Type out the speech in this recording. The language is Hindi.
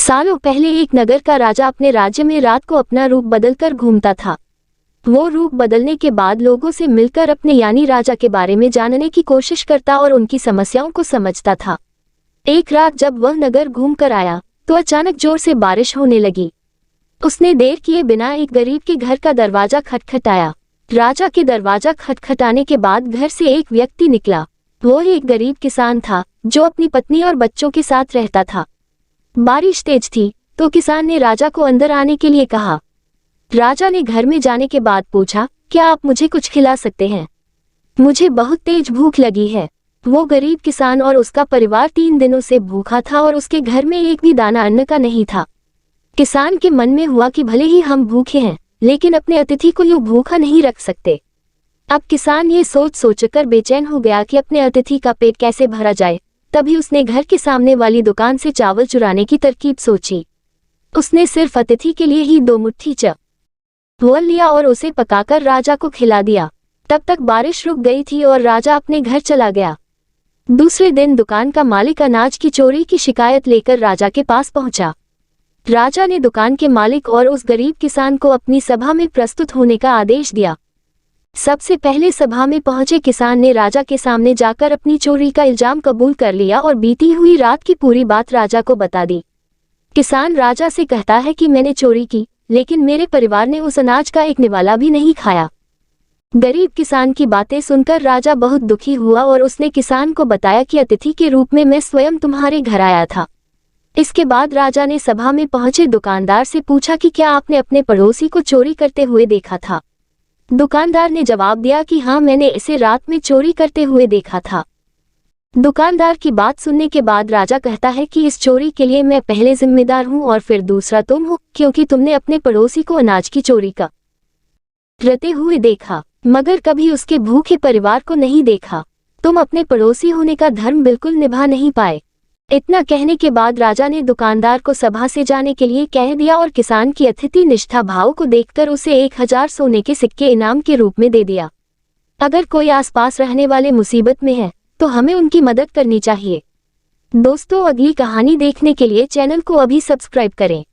सालों पहले एक नगर का राजा अपने राज्य में रात को अपना रूप बदलकर घूमता था। वो रूप बदलने के बाद लोगों से मिलकर अपने यानी राजा के बारे में जानने की कोशिश करता और उनकी समस्याओं को समझता था। एक रात जब वह नगर घूम कर आया तो अचानक जोर से बारिश होने लगी। उसने देर किए बिना एक गरीब के घर का दरवाजा खटखटाया। राजा के दरवाजा खटखटाने के बाद घर से एक व्यक्ति निकला। वो एक गरीब किसान था जो अपनी पत्नी और बच्चों के साथ रहता था। बारिश तेज थी तो किसान ने राजा को अंदर आने के लिए कहा। राजा ने घर में जाने के बाद पूछा, क्या आप मुझे कुछ खिला सकते हैं? मुझे बहुत तेज भूख लगी है। वो गरीब किसान और उसका परिवार 3 दिनों से भूखा था और उसके घर में एक भी दाना अन्न का नहीं था। किसान के मन में हुआ कि भले ही हम भूखे हैं लेकिन अपने अतिथि को यूं भूखा नहीं रख सकते। अब किसान ये सोचकर बेचैन हो गया कि अपने अतिथि का पेट कैसे भरा जाए। तभी उसने घर के सामने वाली दुकान से चावल चुराने की तरकीब सोची। उसने सिर्फ अतिथि के लिए ही 2 मुट्ठी चावल लिया और उसे पकाकर राजा को खिला दिया। तब तक बारिश रुक गई थी और राजा अपने घर चला गया। दूसरे दिन दुकान का मालिक अनाज की चोरी की शिकायत लेकर राजा के पास पहुंचा। राजा ने दुकान के मालिक और उस गरीब किसान को अपनी सभा में प्रस्तुत होने का आदेश दिया। सबसे पहले सभा में पहुंचे किसान ने राजा के सामने जाकर अपनी चोरी का इल्जाम कबूल कर लिया और बीती हुई रात की पूरी बात राजा को बता दी। किसान राजा से कहता है कि मैंने चोरी की लेकिन मेरे परिवार ने उस अनाज का एक निवाला भी नहीं खाया। गरीब किसान की बातें सुनकर राजा बहुत दुखी हुआ और उसने किसान को बताया कि अतिथि के रूप में मैं स्वयं तुम्हारे घर आया था। इसके बाद राजा ने सभा में पहुंचे दुकानदार से पूछा कि क्या आपने अपने पड़ोसी को चोरी करते हुए देखा था? दुकानदार ने जवाब दिया कि हाँ, मैंने इसे रात में चोरी करते हुए देखा था। दुकानदार की बात सुनने के बाद राजा कहता है कि इस चोरी के लिए मैं पहले जिम्मेदार हूँ और फिर दूसरा तुम हो, क्योंकि तुमने अपने पड़ोसी को अनाज की चोरी करते हुए देखा मगर कभी उसके भूखे परिवार को नहीं देखा। तुम अपने पड़ोसी होने का धर्म बिल्कुल निभा नहीं पाए। इतना कहने के बाद राजा ने दुकानदार को सभा से जाने के लिए कह दिया और किसान की अतिथि निष्ठा भाव को देखकर उसे 1000 सोने के सिक्के इनाम के रूप में दे दिया। अगर कोई आसपास रहने वाले मुसीबत में है तो हमें उनकी मदद करनी चाहिए। दोस्तों, अगली कहानी देखने के लिए चैनल को अभी सब्सक्राइब करें।